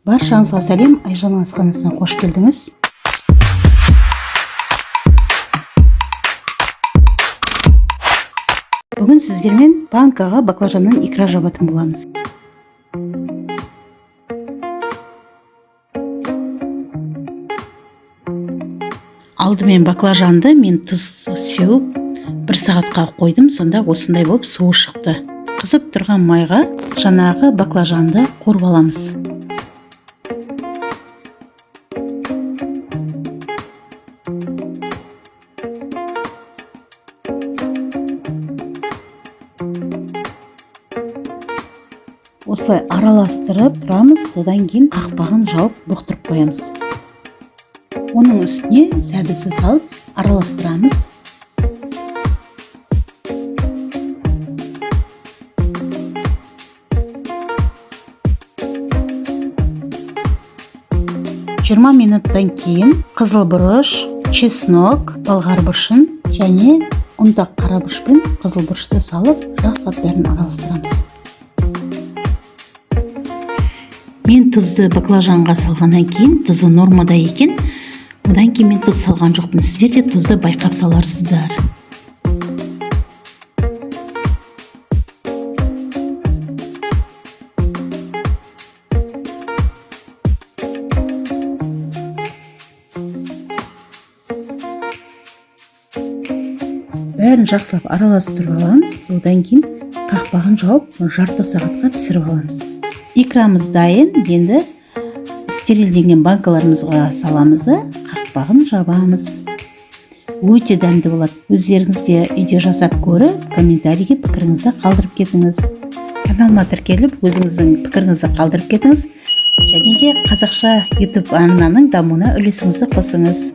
Баршаңызға сәлем, Айжан асханасына қош келдіңіз. Бүгін сіздермен банкаға баклажаннан икра жабатын боламыз. Алдымен баклажанды мен тұз сеуіп 1 сағатқа қойдым, сонда осындай болып суы шықты. Қызып тұрған майға жаңағы баклажанды қуырып аламыз. Осылай араластырып тұрамыз, содан кейін қақпағын жауып бұқтырып қоямыз. Оның үстіне сәбізді салып араластырамыз. Жиырма минуттан кейін қызыл бұрыш, чеснок, болгар бұрышын және ұнтақ қара бұрыш пен қызыл бұрышты салып жақсылап бәрін араластырамыз. Мен тұзды баклажанға салғаннан кейін тұзы нормада екен. Одан кейін мен тұз салған жоқпын. Сіздер де тұзды байқап саларсыздар. Бәрін жақсылап араластырып аламыз. Одан кейін қақпағын жауып, жарты сағатқа пісіріп аламыз. Икрамыз дайын. Енді стерилденген банкаларымызға саламыз, қақпағын жабамыз. Өте дәмді болады. Өздеріңіз де үйде жасап көріп, комментарийге пікіріңізді қалдырып кетіңіз. Каналыма тіркеліп, өзіңіздің пікіріңізді қалдырып кетіңіз. Және де қазақша YouTube арнаның дамуына үлесіңізді қосыңыз.